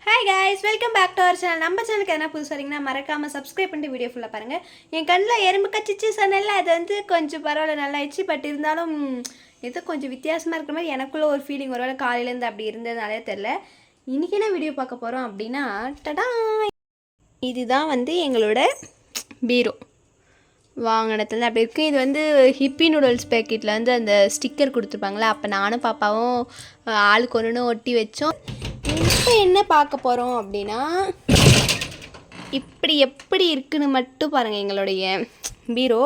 Hi guys, welcome back to our channel. நம்ம சேனலுக்கு எதனா புதுசு வரீங்கன்னா மறக்காமல் சப்ஸ்கிரைப் பண்ணிட்டு வீடியோ ஃபுல்லாக பாருங்கள். என் கண்ணில் எறும்பு கச்சிச்சு சொன்னல, அது வந்து கொஞ்சம் பரவாயில்ல, நல்லா ஆயிடுச்சு. பட் இருந்தாலும் ஏதோ கொஞ்சம் வித்தியாசமாக இருக்கிற மாதிரி எனக்குள்ளே ஒரு ஃபீலிங். ஒருவேளை காலையிலேருந்து அப்படி இருந்ததுனாலே தெரில. இன்றைக்கி என்ன வீடியோ பார்க்க போகிறோம் அப்படின்னா, டடா, இதுதான் வந்து எங்களோட பீரோ வாங்கினதுல அப்படி இருக்குது. இது வந்து ஹிப்பி நூடுல்ஸ் பேக்கெட்டில் வந்து அந்த ஸ்டிக்கர் கொடுத்துருப்பாங்களே, அப்போ நானும் பாப்பாவும் ஆளுக்கு ஒன்று ஒட்டி வச்சோம். இப்போ என்ன பார்க்க போகிறோம் அப்படின்னா, இப்படி எப்படி இருக்குன்னு மட்டும் பாருங்கள். எங்களுடைய பீரோ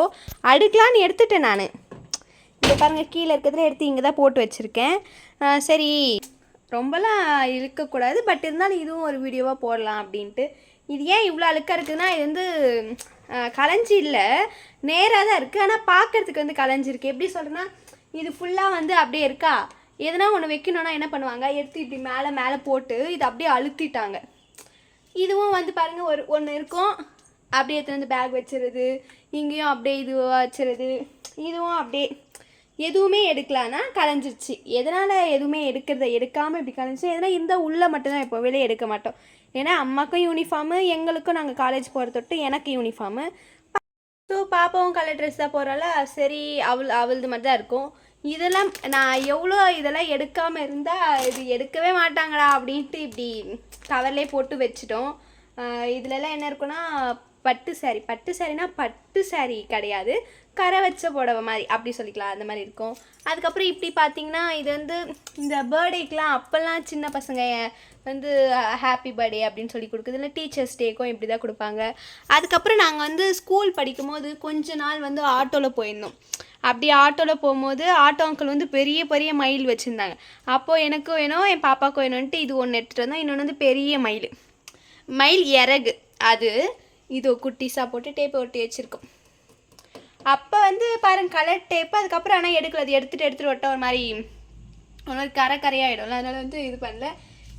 அடுக்கலான்னு எடுத்துட்டேன் நான். இங்கே பாருங்கள், கீழே இருக்கிறதுல எடுத்து இங்கே தான் போட்டு வச்சுருக்கேன். சரி, ரொம்பலாம் இழுக்கக்கூடாது, பட் இருந்தாலும் இதுவும் ஒரு வீடியோவாக போடலாம் அப்படின்ட்டு. இது ஏன் இவ்வளோ அழுக்காக இருக்குதுன்னா, இது வந்து கலைஞ்சி இல்லை, நேராக தான் இருக்குது. ஆனால் பார்க்குறதுக்கு வந்து கலைஞ்சிருக்கு. எப்படி சொல்கிறேன்னா, இது ஃபுல்லாக வந்து அப்படியே இருக்கா. எதனா ஒன்று வைக்கணுன்னா என்ன பண்ணுவாங்க, எடுத்து இப்படி மேலே மேலே போட்டு இதை அப்படியே அழுத்திட்டாங்க. இதுவும் வந்து பாருங்கள், ஒன்று இருக்கும், அப்படியே எடுத்து வந்து பேக் வச்சுருது, இங்கேயும் அப்படியே இதுவாக வச்சுருது. இதுவும் அப்படியே எதுவுமே எடுக்கலான்னா கலைஞ்சிருச்சு. எதனால் எதுவுமே எடுக்காமல் இப்படி கலைஞ்சி, எதனா இருந்தால் உள்ளே மட்டும்தான் இப்போ வெளியே எடுக்க மாட்டோம். ஏன்னா அம்மாக்கும் யூனிஃபார்மு, எங்களுக்கும் நாங்கள் காலேஜ் போகிற தொட்டு எனக்கு யூனிஃபார்மு. ஸோ பாப்பாவும் கலர் ட்ரெஸ் தான் போகிறால, சரி அவளது மட்டும் தான் இருக்கும். இதெல்லாம் நான் எவ்வளோ இதெல்லாம் எடுக்காமல் இருந்தால் இது எடுக்கவே மாட்டாங்களா அப்படின்ட்டு இப்படி கவர்லேயே போட்டு வச்சிட்டோம். இதிலெல்லாம் என்ன இருக்குன்னா, பட்டு சாரினா பட்டு சாரி கிடையாது, கரை வச்ச புடவை மாதிரி அப்படி சொல்லிக்கலாம், அந்த மாதிரி இருக்கும். அதுக்கப்புறம் இப்படி பார்த்திங்கன்னா, இது வந்து இந்த பர்த்டேக்கெலாம் அப்போல்லாம் சின்ன பசங்க வந்து ஹாப்பி பர்த்டே அப்படின்னு சொல்லி கொடுக்குது, இல்லை டீச்சர்ஸ் டேக்கும் இப்படி தான் கொடுப்பாங்க. அதுக்கப்புறம் நாங்கள் வந்து ஸ்கூல் படிக்கும் போது கொஞ்ச நாள் வந்து ஆட்டோவில் போயிருந்தோம். அப்படி ஆட்டோவில் போகும்போது ஆட்டோ அங்கிள் வந்து பெரிய பெரிய மயில் வச்சுருந்தாங்க. அப்போது எனக்கும் வேணும், என் பாப்பாவுக்கும் வேணும்ன்ட்டு இது ஒன்று எடுத்துகிட்டு வந்தோம். இன்னொன்று வந்து பெரிய மயில் இறகு, அது இது குட்டிஸாக போட்டு டேப்பை ஒட்டி வச்சுருக்கோம். அப்போ வந்து பாருங்கள், கலர் டேப்பு. அதுக்கப்புறம் ஆனால் எடுக்கல, அது எடுத்துகிட்டு ஒட்ட ஒரு மாதிரி கரையாகிடும்ல, அதனால் வந்து இது பண்ணல.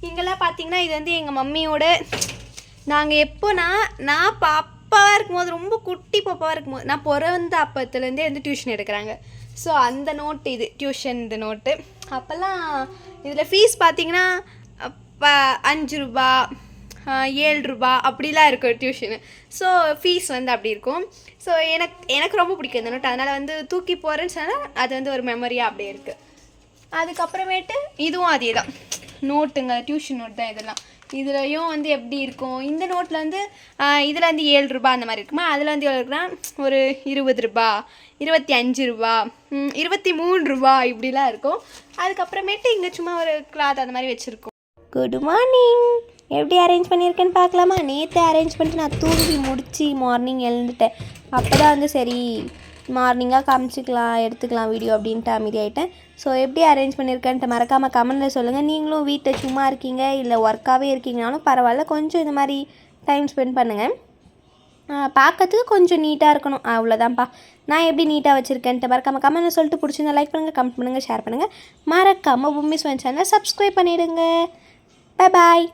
இங்கெல்லாம் பார்த்தீங்கன்னா, இது வந்து எங்கள் மம்மியோட, நாங்கள் எப்போனா நான் பாப்பாவாக இருக்கும்போது, ரொம்ப குட்டி பாப்பாவாக இருக்கும்போது, நான் பிறந்த அப்பத்துலேருந்தே வந்து டியூஷன் எடுக்கிறாங்க. ஸோ அந்த நோட்டு இது டியூஷன், இந்த நோட்டு. அப்போல்லாம் இதில் ஃபீஸ் பார்த்தீங்கன்னா 5 ரூபா 7 ரூபா அப்படிலாம் இருக்கும் டியூஷனு. ஸோ ஃபீஸ் வந்து அப்படி இருக்கும். ஸோ எனக்கு ரொம்ப பிடிக்கும் இந்த நோட்டு. அதனால் வந்து தூக்கி போகிறேன்னு சொன்னால் அது வந்து ஒரு மெமரியாக அப்படியே இருக்குது. அதுக்கப்புறமேட்டு இதுவும் அதே தான் நோட்டுங்க, டியூஷன் நோட் தான் இதெல்லாம். இதுலையும் வந்து எப்படி இருக்கும், இந்த நோட்டில் வந்து இதில் வந்து 7 ரூபா அந்த மாதிரி இருக்குமா, அதில் வந்து எவ்வளோ இருக்குன்னா ஒரு 20 ரூபா 25 ரூபா 23 ரூபா இப்படிலாம் இருக்கும். அதுக்கப்புறமேட்டு இங்கே சும்மா ஒரு கிளாத் அந்த மாதிரி வச்சுருக்கோம். குட் மார்னிங், எப்படி அரேஞ்ச் பண்ணியிருக்கேன்னு பார்க்கலாமா? நேற்று அரேஞ்ச் பண்ணிட்டு நான் தூங்கி முடித்து மார்னிங் எழுந்துட்டேன். அப்போ தான் வந்து சரி மார்னிங்காக காமிச்சிக்கலாம், எடுத்துக்கலாம் வீடியோ அப்படின்ட்டு அமைதியாகிட்டேன். ஸோ எப்படி அரேஞ்ச் பண்ணியிருக்கேன்ட்டு மறக்காமல் கமெண்டில் சொல்லுங்கள். நீங்களும் வீட்டில் சும்மா இருக்கீங்க, இல்லை ஒர்க்காகவே இருக்கீங்கனாலும் பரவாயில்ல, கொஞ்சம் இந்த மாதிரி டைம் ஸ்பெண்ட் பண்ணுங்கள். பார்க்கறதுக்கு கொஞ்சம் நீட்டாக இருக்கணும், அவ்வளோதான்ப்பா. நான் எப்படி நீட்டாக வச்சுருக்கேன்ட்டு மறக்காமல் கமெண்டில் சொல்லிட்டு பிடிச்சிருந்தா லைக் பண்ணுங்கள், கமெண்ட் பண்ணுங்கள், ஷேர் பண்ணுங்கள். மறக்காமல் பூமிஸ் சேனலை சப்ஸ்கிரைப் பண்ணிவிடுங்க. Bye bye.